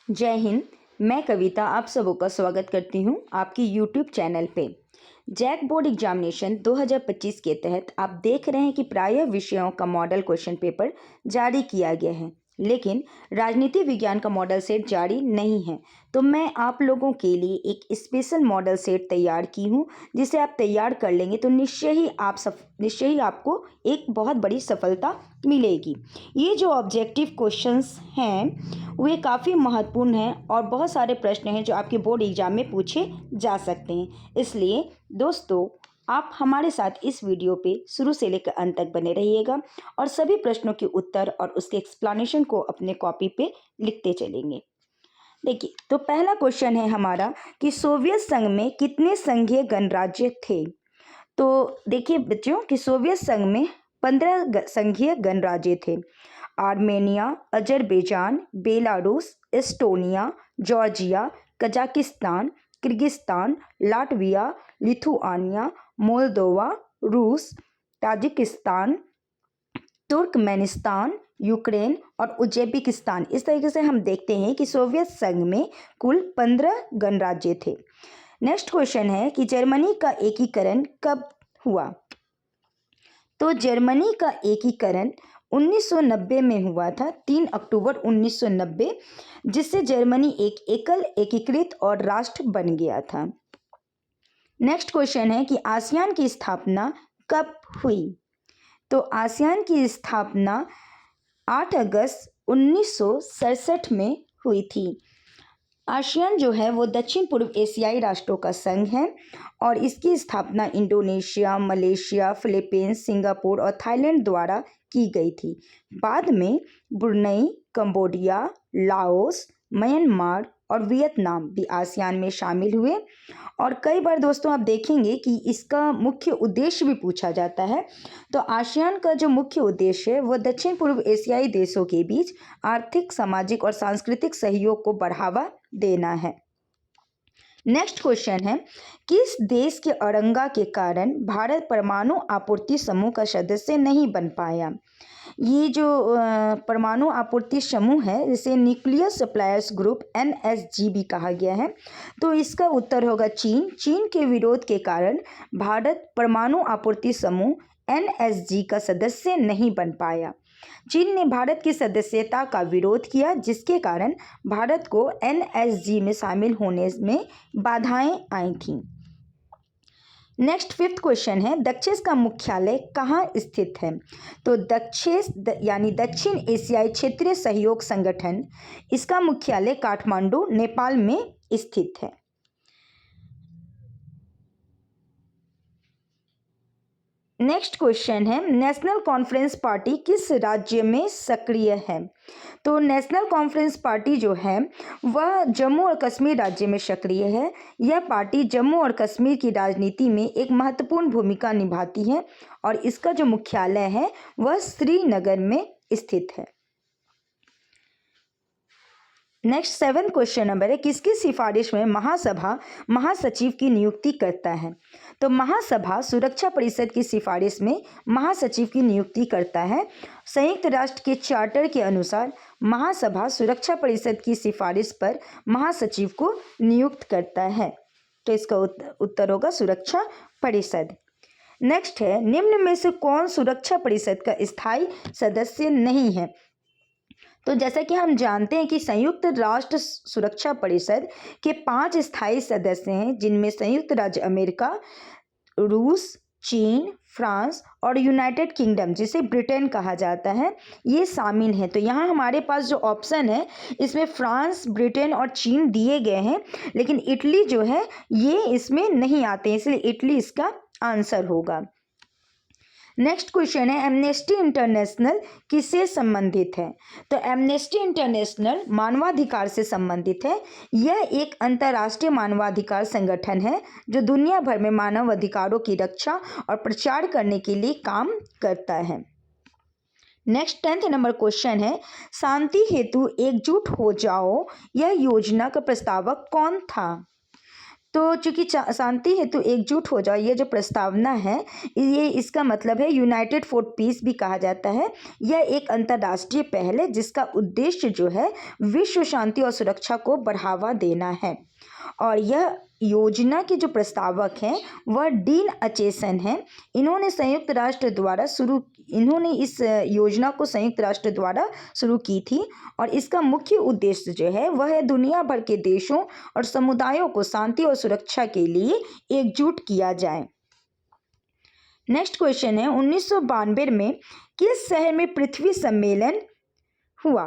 जय हिंद। मैं कविता आप सबों का स्वागत करती हूं आपकी यूट्यूब चैनल पे। जैक बोर्ड एग्जामिनेशन 2025 के तहत आप देख रहे हैं कि प्रायः विषयों का मॉडल क्वेश्चन पेपर जारी किया गया है, लेकिन राजनीति विज्ञान का मॉडल सेट जारी नहीं है। तो मैं आप लोगों के लिए एक स्पेशल मॉडल सेट तैयार की हूँ, जिसे आप तैयार कर लेंगे तो निश्चय ही आपको एक बहुत बड़ी सफलता मिलेगी। ये जो ऑब्जेक्टिव क्वेश्चंस हैं वे काफ़ी महत्वपूर्ण हैं और बहुत सारे प्रश्न हैं जो आपके बोर्ड एग्जाम में पूछे जा सकते हैं। इसलिए दोस्तों, आप हमारे साथ इस वीडियो पे शुरू से लेकर अंत तक बने रहिएगा और सभी प्रश्नों के उत्तर और उसके एक्सप्लेनेशन को अपने कॉपी पे लिखते चलेंगे। देखिए, तो पहला क्वेश्चन है हमारा कि सोवियत संघ में कितने संघीय गणराज्य थे। तो देखिए बच्चों कि सोवियत संघ में 15 संघीय गणराज्य थे। Armenia, Azerbaijan, Belarus, Estonia, Georgia, Kazakhstan, Kyrgyzstan, Latvia, Lithuania, Moldova, रूस, ताजिकिस्तान, तुर्कमेनिस्तान, यूक्रेन और उज्बेकिस्तान। इस तरीके से हम देखते हैं कि सोवियत संघ में कुल 15 गणराज्य थे। नेक्स्ट क्वेश्चन है कि जर्मनी का एकीकरण कब हुआ। तो जर्मनी का एकीकरण 1990 में हुआ था, 3 अक्टूबर 1990, जिससे जर्मनी एक एकल एकीकृत और राष्ट्र बन गया था। नेक्स्ट क्वेश्चन है कि आसियान की स्थापना कब हुई। तो आसियान की स्थापना 8 अगस्त 1967 में हुई थी। आसियान जो है वो दक्षिण पूर्व एशियाई राष्ट्रों का संघ है और इसकी स्थापना इंडोनेशिया, मलेशिया, फिलीपींस, सिंगापुर और थाईलैंड द्वारा की गई थी। बाद में ब्रुनई, कंबोडिया, लाओस, म्यांमार और वियतनाम भी आसियान में शामिल हुए। और कई बार दोस्तों आप देखेंगे कि इसका मुख्य उद्देश्य भी पूछा जाता है। तो आसियान का जो मुख्य उद्देश्य है वह दक्षिण पूर्व एशियाई देशों के बीच आर्थिक, सामाजिक और सांस्कृतिक सहयोग को बढ़ावा देना है। नेक्स्ट क्वेश्चन है, किस देश के अड़ंगा के कारण भारत परमाणु आपूर्ति समूह का सदस्य नहीं बन पाया। ये जो परमाणु आपूर्ति समूह है इसे न्यूक्लियर सप्लायर्स ग्रुप NSG भी कहा गया है। तो इसका उत्तर होगा चीन। चीन के विरोध के कारण भारत परमाणु आपूर्ति समूह NSG का सदस्य नहीं बन पाया। चीन ने भारत की सदस्यता का विरोध किया, जिसके कारण भारत को NSG में शामिल होने में बाधाएं आई थीं। नेक्स्ट 5th क्वेश्चन है, दक्षेस का मुख्यालय कहाँ स्थित है। तो दक्षेस यानी दक्षिण एशियाई क्षेत्रीय सहयोग संगठन, इसका मुख्यालय काठमांडू, नेपाल में स्थित है। नेक्स्ट क्वेश्चन है, नेशनल कॉन्फ्रेंस पार्टी किस राज्य में सक्रिय है। तो नेशनल कॉन्फ्रेंस पार्टी जो है वह जम्मू और कश्मीर राज्य में सक्रिय है। यह पार्टी जम्मू और कश्मीर की राजनीति में एक महत्वपूर्ण भूमिका निभाती है और इसका जो मुख्यालय है वह श्रीनगर में स्थित है। नेक्स्ट 7th क्वेश्चन नंबर है, किसकी सिफारिश में महासभा महासचिव की नियुक्ति करता है। तो महासभा सुरक्षा परिषद की सिफारिश में महासचिव की नियुक्ति करता है। संयुक्त राष्ट्र के चार्टर के अनुसार महासभा सुरक्षा परिषद की सिफारिश पर महासचिव को नियुक्त करता है। तो इसका उत्तर होगा सुरक्षा परिषद। नेक्स्ट है, निम्न में से कौन सुरक्षा परिषद का स्थायी सदस्य नहीं है। तो जैसा कि हम जानते हैं कि संयुक्त राष्ट्र सुरक्षा परिषद के 5 स्थायी सदस्य हैं, जिनमें संयुक्त राज्य अमेरिका, रूस, चीन, फ्रांस और यूनाइटेड किंगडम, जिसे ब्रिटेन कहा जाता है, ये शामिल हैं। तो यहाँ हमारे पास जो ऑप्शन है इसमें फ्रांस, ब्रिटेन और चीन दिए गए हैं, लेकिन इटली जो है ये इसमें नहीं आते, इसलिए इटली इसका आंसर होगा। नेक्स्ट क्वेश्चन है, एमनेस्टी इंटरनेशनल किससे संबंधित है। तो एमनेस्टी इंटरनेशनल मानवाधिकार से संबंधित है। यह एक अंतर्राष्ट्रीय मानवाधिकार संगठन है जो दुनिया भर में मानव अधिकारों की रक्षा और प्रचार करने के लिए काम करता है। नेक्स्ट 10th नंबर क्वेश्चन है, शांति हेतु एकजुट हो जाओ, यह योजना का प्रस्तावक कौन था। तो चूंकि शांति हेतु एकजुट हो जाओ, ये जो प्रस्तावना है, ये इसका मतलब है यूनाइटेड फॉर पीस भी कहा जाता है। यह एक अंतर्राष्ट्रीय पहल है जिसका उद्देश्य जो है विश्व शांति और सुरक्षा को बढ़ावा देना है। और यह योजना के जो प्रस्तावक हैं वह डीन अचेसन हैं। इन्होंने इस योजना को संयुक्त राष्ट्र द्वारा शुरू की थी और इसका मुख्य उद्देश्य जो है वह है दुनिया भर के देशों और समुदायों को शांति और सुरक्षा के लिए एकजुट किया जाए। नेक्स्ट क्वेश्चन है, 1992 में किस शहर में पृथ्वी सम्मेलन हुआ?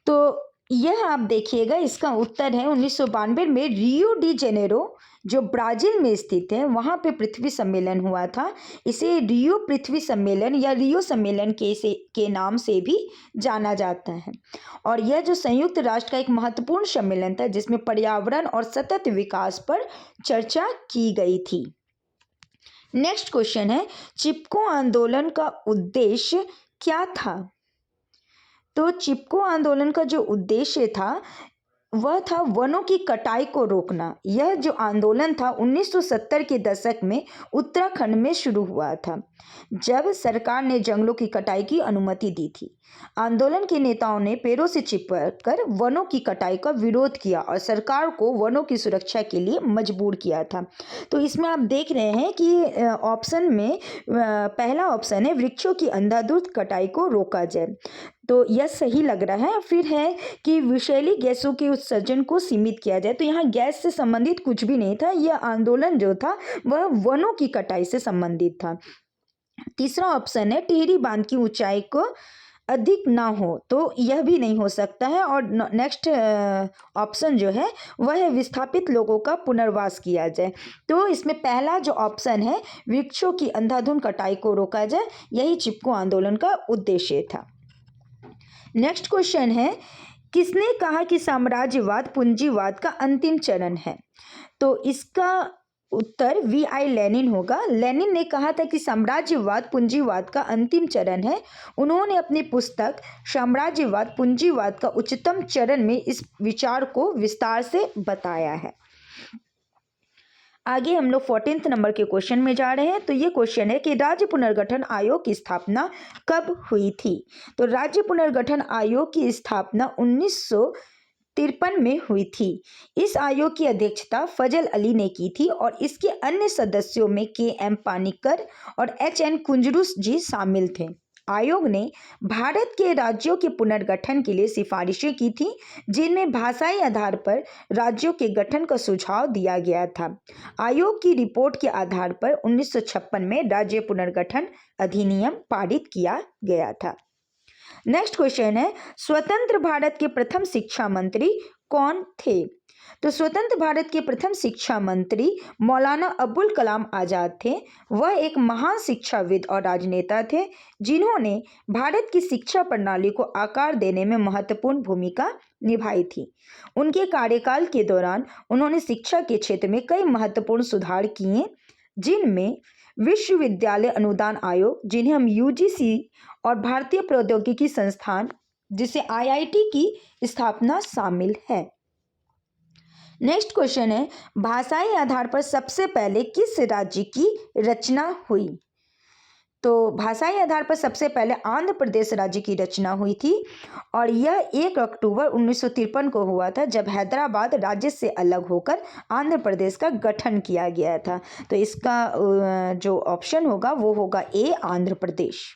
तो यह आप देखिएगा, इसका उत्तर है 1992 में रियो डी जेनेरो जो ब्राज़ील में स्थित है वहाँ पे पृथ्वी सम्मेलन हुआ था। इसे रियो पृथ्वी सम्मेलन या रियो सम्मेलन के नाम से भी जाना जाता है। और यह जो संयुक्त राष्ट्र का एक महत्वपूर्ण सम्मेलन था जिसमें पर्यावरण और सतत विकास पर चर्चा की गई थी। नेक्स्ट क्वेश्चन है, चिपको आंदोलन का उद्देश्य क्या था? तो चिपको आंदोलन का जो उद्देश्य था वह था वनों की कटाई को रोकना। यह जो आंदोलन था 1970 के दशक में उत्तराखंड में शुरू हुआ था, जब सरकार ने जंगलों की कटाई की अनुमति दी थी। आंदोलन के नेताओं ने पेड़ों से चिपककर वनों की कटाई का विरोध किया और सरकार को वनों की सुरक्षा के लिए मजबूर किया था। तो इसमें आप देख रहे हैं कि ऑप्शन में पहला ऑप्शन है वृक्षों की अंधाधुंध कटाई को रोका जाए, तो यह सही लग रहा है। फिर है कि विषैली गैसों के उत्सर्जन को सीमित किया जाए, तो यहाँ गैस से संबंधित कुछ भी नहीं था। यह आंदोलन जो था वह वनों की कटाई से संबंधित था। तीसरा ऑप्शन है टिहरी बांध की ऊंचाई को अधिक ना हो, तो यह भी नहीं हो सकता है। और नेक्स्ट ऑप्शन जो है वह है विस्थापित लोगों का पुनर्वास किया जाए, तो इसमें पहला जो ऑप्शन है वृक्षों की अंधाधुंध कटाई को रोका जाए, यही चिपको आंदोलन का उद्देश्य था। नेक्स्ट क्वेश्चन है, किसने कहा कि साम्राज्यवाद पूंजीवाद का अंतिम चरण है? तो इसका उत्तर V.I. लेनिन होगा। लेनिन ने कहा था कि साम्राज्यवाद पूंजीवाद का अंतिम चरण है। उन्होंने अपनी पुस्तक साम्राज्यवाद पूंजीवाद का उच्चतम चरण में इस विचार को विस्तार से बताया है। आगे हम लोग 14th नंबर के क्वेश्चन में जा रहे हैं। तो ये क्वेश्चन है कि राज्य पुनर्गठन आयोग की स्थापना कब हुई थी? तो राज्य पुनर्गठन आयोग की स्थापना 1953 में हुई थी। इस आयोग की अध्यक्षता फजल अली ने की थी और इसके अन्य सदस्यों में K.M. पानिक्कर और H.N. कुंजरू जी शामिल थे। आयोग ने भारत के राज्यों के पुनर्गठन के लिए सिफारिशें की थी, जिनमें भाषाई आधार पर राज्यों के गठन का सुझाव दिया गया था। आयोग की रिपोर्ट के आधार पर 1956 में राज्य पुनर्गठन अधिनियम पारित किया गया था। नेक्स्ट क्वेश्चन है, स्वतंत्र भारत के प्रथम शिक्षा मंत्री कौन थे? तो स्वतंत्र भारत के प्रथम शिक्षा मंत्री मौलाना अबुल कलाम आजाद थे। वह एक महान शिक्षाविद और राजनेता थे, जिन्होंने भारत की शिक्षा प्रणाली को आकार देने में महत्वपूर्ण भूमिका निभाई थी। उनके कार्यकाल के दौरान उन्होंने शिक्षा के क्षेत्र में कई महत्वपूर्ण सुधार किए, जिनमें विश्वविद्यालय अनुदान आयोग, जिन्हें हम UGC, और भारतीय प्रौद्योगिकी संस्थान, जिसे IIT की स्थापना शामिल है। नेक्स्ट क्वेश्चन है, भाषाई आधार पर सबसे पहले किस राज्य की रचना हुई? तो भाषाई आधार पर सबसे पहले आंध्र प्रदेश राज्य की रचना हुई थी और यह 1 अक्टूबर 1953 को हुआ था, जब हैदराबाद राज्य से अलग होकर आंध्र प्रदेश का गठन किया गया था। तो इसका जो ऑप्शन होगा वो होगा A, आंध्र प्रदेश।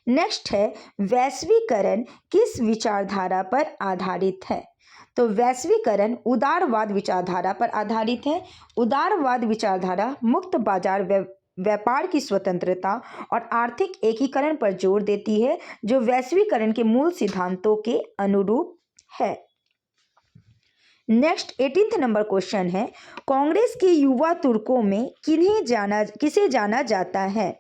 नेक्स्ट है, वैश्वीकरण किस विचारधारा पर आधारित है? तो वैश्वीकरण उदारवाद विचारधारा पर आधारित है। उदारवाद विचारधारा मुक्त बाजार व्यापार की स्वतंत्रता और आर्थिक एकीकरण पर जोर देती है, जो वैश्वीकरण के मूल सिद्धांतों के अनुरूप है। नेक्स्ट 18th नंबर क्वेश्चन है, कांग्रेस के युवा तुर्कों में किसे जाना जाता है?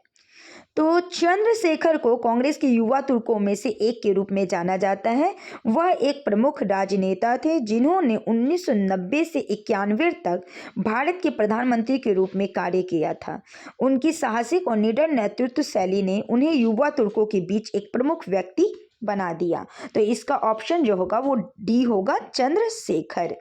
तो चंद्रशेखर को कांग्रेस के युवा तुर्कों में से एक के रूप में जाना जाता है। वह एक प्रमुख राजनेता थे, जिन्होंने 1990 से 91 तक भारत के प्रधानमंत्री के रूप में कार्य किया था। उनकी साहसिक और निडर नेतृत्व शैली ने उन्हें युवा तुर्कों के बीच एक प्रमुख व्यक्ति बना दिया। तो इसका ऑप्शन जो होगा वो D होगा, चंद्रशेखर।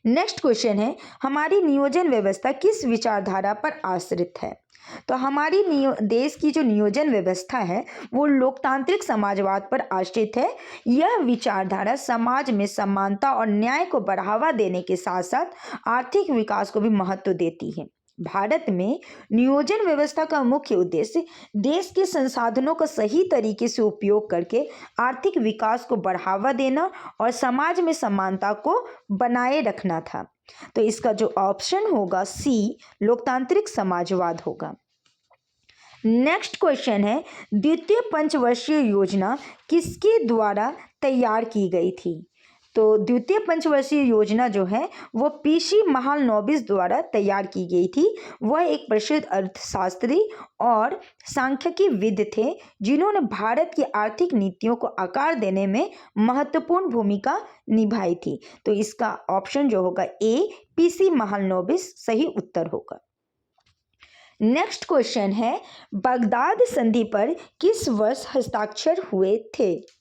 नेक्स्ट क्वेश्चन है, हमारी नियोजन व्यवस्था किस विचारधारा पर आश्रित है? तो हमारी देश की जो नियोजन व्यवस्था है वो लोकतांत्रिक समाजवाद पर आश्रित है। यह विचारधारा समाज में समानता और न्याय को बढ़ावा देने के साथ साथ आर्थिक विकास को भी महत्व देती है। भारत में नियोजन व्यवस्था का मुख्य उद्देश्य देश के संसाधनों का सही तरीके से उपयोग करके आर्थिक विकास को बढ़ावा देना और समाज में समानता को बनाए रखना था। तो इसका जो ऑप्शन होगा सी, लोकतांत्रिक समाजवाद होगा। नेक्स्ट क्वेश्चन है, द्वितीय पंचवर्षीय योजना किसके द्वारा तैयार की गई थी? तो द्वितीय पंचवर्षीय योजना जो है वो पीसी महालनोबिस द्वारा तैयार की गई थी। वह एक प्रसिद्ध अर्थशास्त्री और सांख्यिकीविद थे जिन्होंने भारत की आर्थिक नीतियों को आकार देने में महत्वपूर्ण भूमिका निभाई थी। तो इसका ऑप्शन जो होगा ए, पीसी महालनोबिस सही उत्तर होगा। नेक्स्ट क्वेश्चन है, बगदाद संधि पर किस वर्ष हस्ताक्षर हुए थे?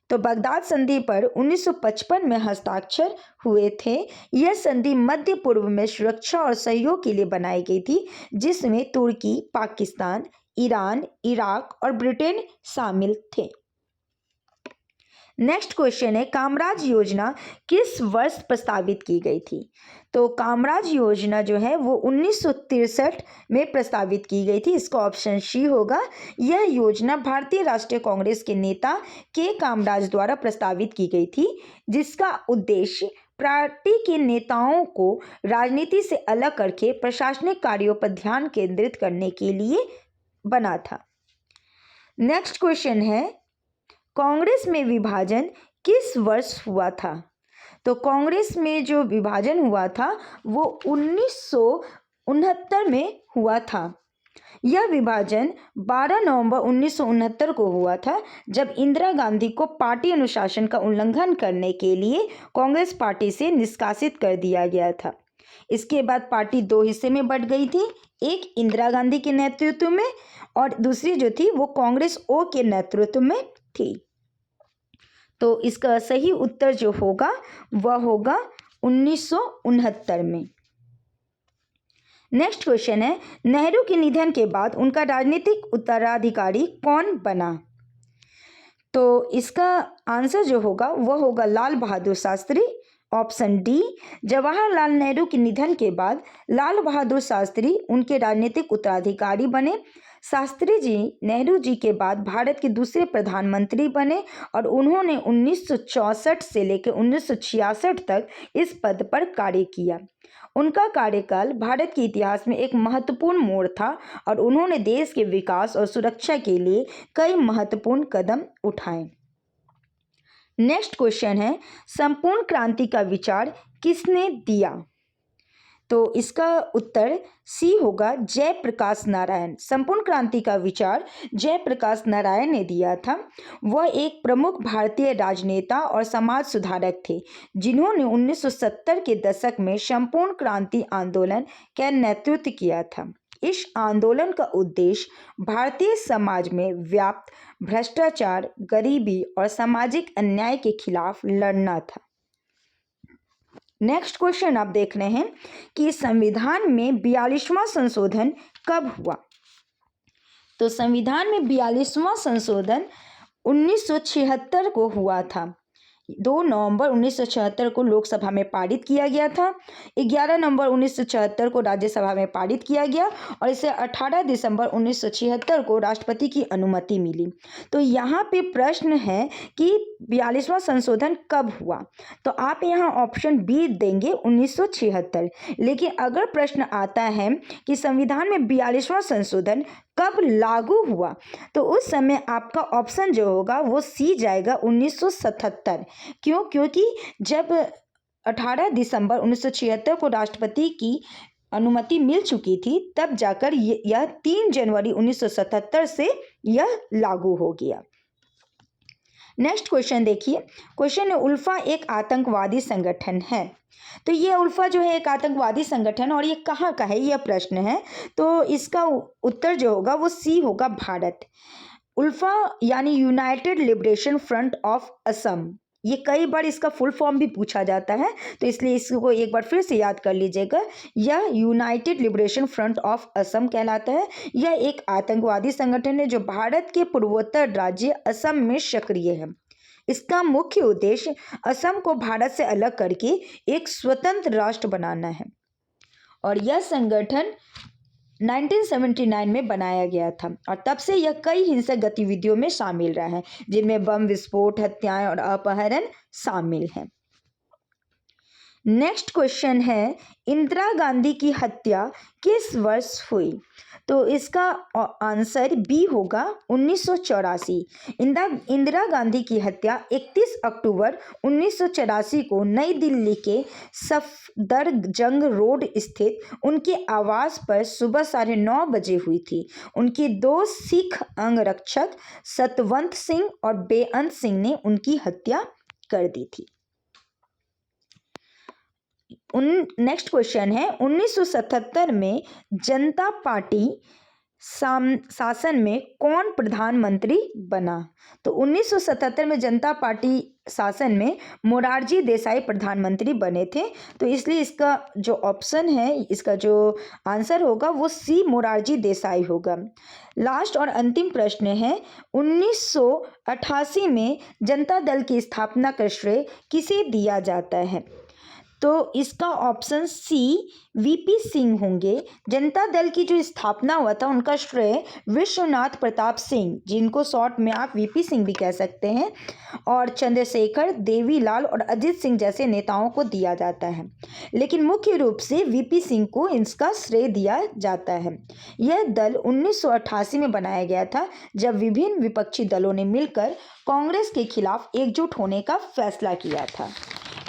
तो बगदाद संधि पर 1955 में हस्ताक्षर हुए थे। यह संधि मध्य पूर्व में सुरक्षा और सहयोग के लिए बनाई गई थी, जिसमें तुर्की, पाकिस्तान, ईरान, इराक और ब्रिटेन शामिल थे। नेक्स्ट क्वेश्चन है, कामराज योजना किस वर्ष प्रस्तावित की गई थी? तो कामराज योजना जो है वो 1963 में प्रस्तावित की गई थी। इसका ऑप्शन सी होगा। यह योजना भारतीय राष्ट्रीय कांग्रेस के नेता के कामराज द्वारा प्रस्तावित की गई थी, जिसका उद्देश्य पार्टी के नेताओं को राजनीति से अलग करके प्रशासनिक कार्यों पर ध्यान केंद्रित करने के लिए बना था। नेक्स्ट क्वेश्चन है, कांग्रेस में विभाजन किस वर्ष हुआ था? तो कांग्रेस में जो विभाजन हुआ था वो 1969 में हुआ था। यह विभाजन 12 नवंबर 1969 को हुआ था, जब इंदिरा गांधी को पार्टी अनुशासन का उल्लंघन करने के लिए कांग्रेस पार्टी से निष्कासित कर दिया गया था। इसके बाद पार्टी दो हिस्से में बंट गई थी, एक इंदिरा गांधी के नेतृत्व में और दूसरी जो थी वो कांग्रेस ओ के नेतृत्व में थी। तो इसका सही उत्तर जो होगा वह होगा 1969 में। नेक्स्ट क्वेश्चन है, नेहरू के निधन के बाद उनका राजनीतिक उत्तराधिकारी कौन बना? तो इसका आंसर जो होगा वह होगा लाल बहादुर शास्त्री। ऑप्शन डी, जवाहरलाल नेहरू के निधन के बाद लाल बहादुर शास्त्री उनके राजनीतिक उत्तराधिकारी बने। शास्त्री जी नेहरू जी के बाद भारत के दूसरे प्रधानमंत्री बने और उन्होंने 1964 से लेकर 1966 तक इस पद पर कार्य किया। उनका कार्यकाल भारत के इतिहास में एक महत्वपूर्ण मोड़ था और उन्होंने देश के विकास और सुरक्षा के लिए कई महत्वपूर्ण कदम उठाए। नेक्स्ट क्वेश्चन है, संपूर्ण क्रांति का विचार किसने दिया? तो इसका उत्तर सी होगा, जयप्रकाश नारायण। संपूर्ण क्रांति का विचार जयप्रकाश नारायण ने दिया था। वह एक प्रमुख भारतीय राजनेता और समाज सुधारक थे, जिन्होंने 1970 के दशक में संपूर्ण क्रांति आंदोलन का नेतृत्व किया था। इस आंदोलन का उद्देश्य भारतीय समाज में व्याप्त भ्रष्टाचार, गरीबी और सामाजिक अन्याय के खिलाफ लड़ना था। नेक्स्ट क्वेश्चन आप देख रहे हैं कि संविधान में 42वां संशोधन कब हुआ? तो संविधान में 42वां संशोधन 1976 को हुआ था। 2 नवंबर 1976 को लोकसभा में पारित किया गया था। 11 नवंबर 1976 को राज्यसभा में पारित किया गया और इसे 18 दिसंबर 1976 को राष्ट्रपति की अनुमति मिली। तो यहाँ पे प्रश्न है कि 42वां संशोधन कब हुआ? तो आप यहाँ ऑप्शन बी देंगे 1976। लेकिन अगर प्रश्न आता है कि संविधान में 42वां संशोधन कब लागू हुआ, तो उस समय आपका ऑप्शन जो होगा वो सी जाएगा 1977। क्यों? क्योंकि जब 18 दिसंबर 1976 को राष्ट्रपति की अनुमति मिल चुकी थी, तब जाकर यह 3 जनवरी 1977 से यह लागू हो गया। नेक्स्ट क्वेश्चन देखिए। क्वेश्चन है, उल्फा एक आतंकवादी संगठन है। तो ये उल्फा जो है एक आतंकवादी संगठन और ये कहाँ का है, यह प्रश्न है। तो इसका उत्तर जो होगा वो सी होगा, भारत। उल्फा यानी United liberation front of Assam. ये कई बार इसका फुल फॉर्म भी पूछा जाता है, तो इसलिए इसको एक बार फिर से याद कर लीजिएगा। यह United liberation front of Assam कहलाता है। यह एक आतंकवादी संगठन है जो भारत के पूर्वोत्तर राज्य असम में सक्रिय है। इसका मुख्य उद्देश्य असम को भारत से अलग करके एक स्वतंत्र राष्ट्र बनाना है और यह संगठन 1979 में बनाया गया था और तब से यह कई हिंसक गतिविधियों में शामिल रहा है, जिनमें बम विस्फोट, हत्याएं और अपहरण शामिल हैं। नेक्स्ट क्वेश्चन है, इंदिरा गांधी की हत्या किस वर्ष हुई? तो इसका आंसर बी होगा 1984। इंदिरा गांधी की हत्या 31 अक्टूबर 1984 को नई दिल्ली के सफदरजंग रोड स्थित उनके आवास पर सुबह 9:30 बजे हुई थी। उनके 2 सिख अंगरक्षक सतवंत सिंह और बेअंत सिंह ने उनकी हत्या कर दी थी। नेक्स्ट क्वेश्चन है, 1977 में जनता पार्टी शासन में कौन प्रधानमंत्री बना? तो 1977 में जनता पार्टी शासन में मोरारजी देसाई प्रधानमंत्री बने थे, तो इसलिए इसका जो ऑप्शन है, इसका जो आंसर होगा वो सी मोरारजी देसाई होगा। लास्ट और अंतिम प्रश्न है, 1988 में जनता दल की स्थापना का श्रेय किसे दिया जाता है? तो इसका ऑप्शन सी वीपी सिंह होंगे। जनता दल की जो स्थापना हुआ था उनका श्रेय विश्वनाथ प्रताप सिंह, जिनको शॉर्ट में आप वीपी सिंह भी कह सकते हैं, और चंद्रशेखर, देवीलाल और अजित सिंह जैसे नेताओं को दिया जाता है, लेकिन मुख्य रूप से वीपी सिंह को इसका श्रेय दिया जाता है। यह दल 1988 में बनाया गया था, जब विभिन्न विपक्षी दलों ने मिलकर कांग्रेस के खिलाफ एकजुट होने का फैसला किया था।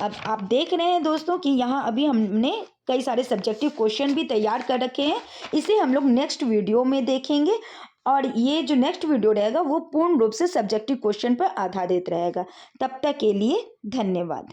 अब आप देख रहे हैं दोस्तों कि यहाँ अभी हमने कई सारे सब्जेक्टिव क्वेश्चन भी तैयार कर रखे हैं। इसे हम लोग नेक्स्ट वीडियो में देखेंगे और ये जो नेक्स्ट वीडियो रहेगा वो पूर्ण रूप से सब्जेक्टिव क्वेश्चन पर आधारित रहेगा। तब तक के लिए धन्यवाद।